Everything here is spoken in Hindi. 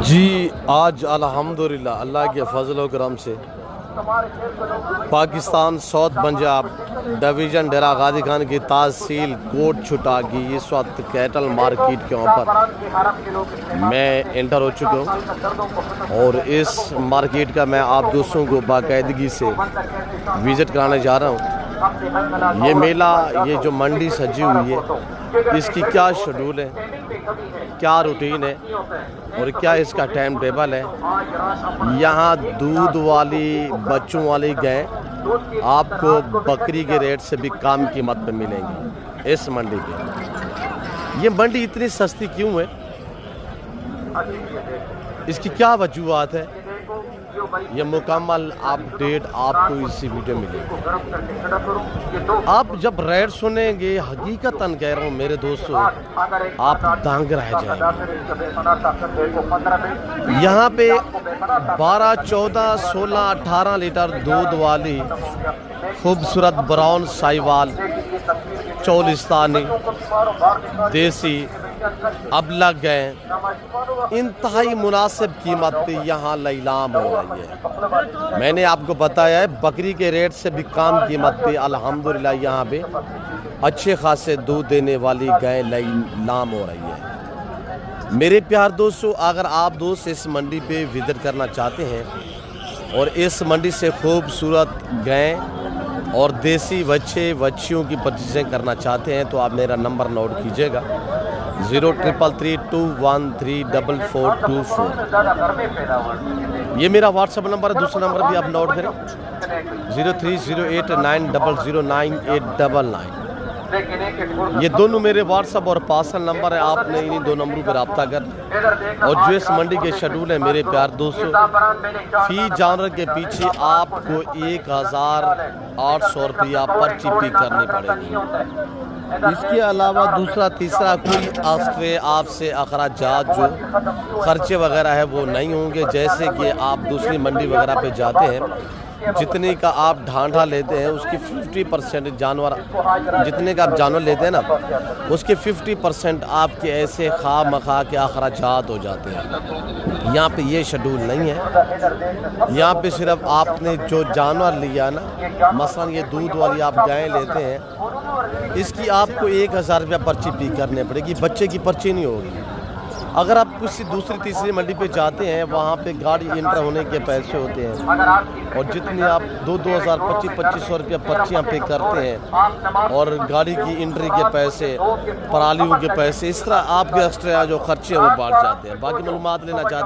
जी आज अल्हम्दुलिल्लाह अल्लाह के फजल व करम से पाकिस्तान साउथ पंजाब डिवीज़न डेरा गाजी खान की तहसील कोट छुटा की इस वक्त कैटल मार्केट के ऊपर मैं एंटर हो चुका हूँ और इस मार्केट का मैं आप दोस्तों को बाकायदगी से विज़िट कराने जा रहा हूँ। ये मेला, ये जो मंडी सजी हुई है, इसकी क्या शेड्यूल है, क्या रूटीन है और क्या इसका टाइम टेबल है। यहाँ दूध वाली बच्चों वाली गाय आपको बकरी के रेट से भी कम कीमत पे मिलेंगी इस मंडी पे। ये मंडी इतनी सस्ती क्यों है, इसकी क्या वजूहत है, ये मुकम्मल अपडेट आपको इसी वीडियो में मिलेगी। आप जब रेट सुनेंगे, हकीकतन कह रहा हूँ मेरे दोस्तों, आप दंग रह जाएंगे। यहाँ पे 12, 14, 16, 18 लीटर दूध वाली खूबसूरत ब्राउन साहिवाल, चौलिस्तानी, देसी अबलग गए इंतहाई मुनासिब कीमत पे यहाँ लीलाम हो रही है। मैंने आपको बताया है बकरी के रेट से भी कम कीमत पे अल्हम्दुलिल्लाह यहाँ पे अच्छे खासे दूध देने वाली गाय लीलाम हो रही है। मेरे प्यार दोस्तों, अगर आप दोस्त इस मंडी पे विजिट करना चाहते हैं और इस मंडी से खूबसूरत गाय और देसी बच्चे बच्चियों की परचेजिंग करना चाहते हैं तो आप मेरा नंबर नोट कीजिएगा 0333213424। ये मेरा व्हाट्सएप नंबर है। दूसरा नंबर भी आप नोट करें 030890099899। ये दोनों मेरे व्हाट्सएप और पर्सनल नंबर है। आपने इन्हीं दो नंबरों पर रब्ता कर और जो इस मंडी के शेड्यूल है मेरे प्यार दोस्तों, फी जानवर के पीछे आपको 1800 रुपया पर्ची पे करनी पड़ेगी। इसके अलावा दूसरा तीसरा कोई आपसे अखराजात जो खर्चे वगैरह है वो नहीं होंगे। जैसे कि आप दूसरी मंडी वगैरह पे जाते हैं, जितने का आप ढांढा लेते हैं उसकी 50% जानवर, जितने का आप जानवर लेते हैं ना उसके 50% आपके ऐसे खा मखा के अखराजात हो जाते हैं। यहाँ पे ये शेड्यूल नहीं है। यहाँ पे सिर्फ आपने जो जानवर लिया ना, मसलन ये दूध वाली आप गायें लेते हैं, इसकी आपको 1000 रुपया पर्ची पे करनी पड़ेगी, बच्चे की पर्ची नहीं होगी। अगर आप किसी दूसरी तीसरी मंडी पे जाते हैं, वहाँ पे गाड़ी इंटर होने के पैसे होते हैं और जितनी आप 2000, 2500 रुपया पर्चियाँ पे करते हैं और गाड़ी की एंट्री के पैसे, परालियों के पैसे, इस तरह आपके एक्स्ट्रा जो खर्चे हैं वो बढ़ जाते हैं। बाकी मालूमात लेना चाहते हैं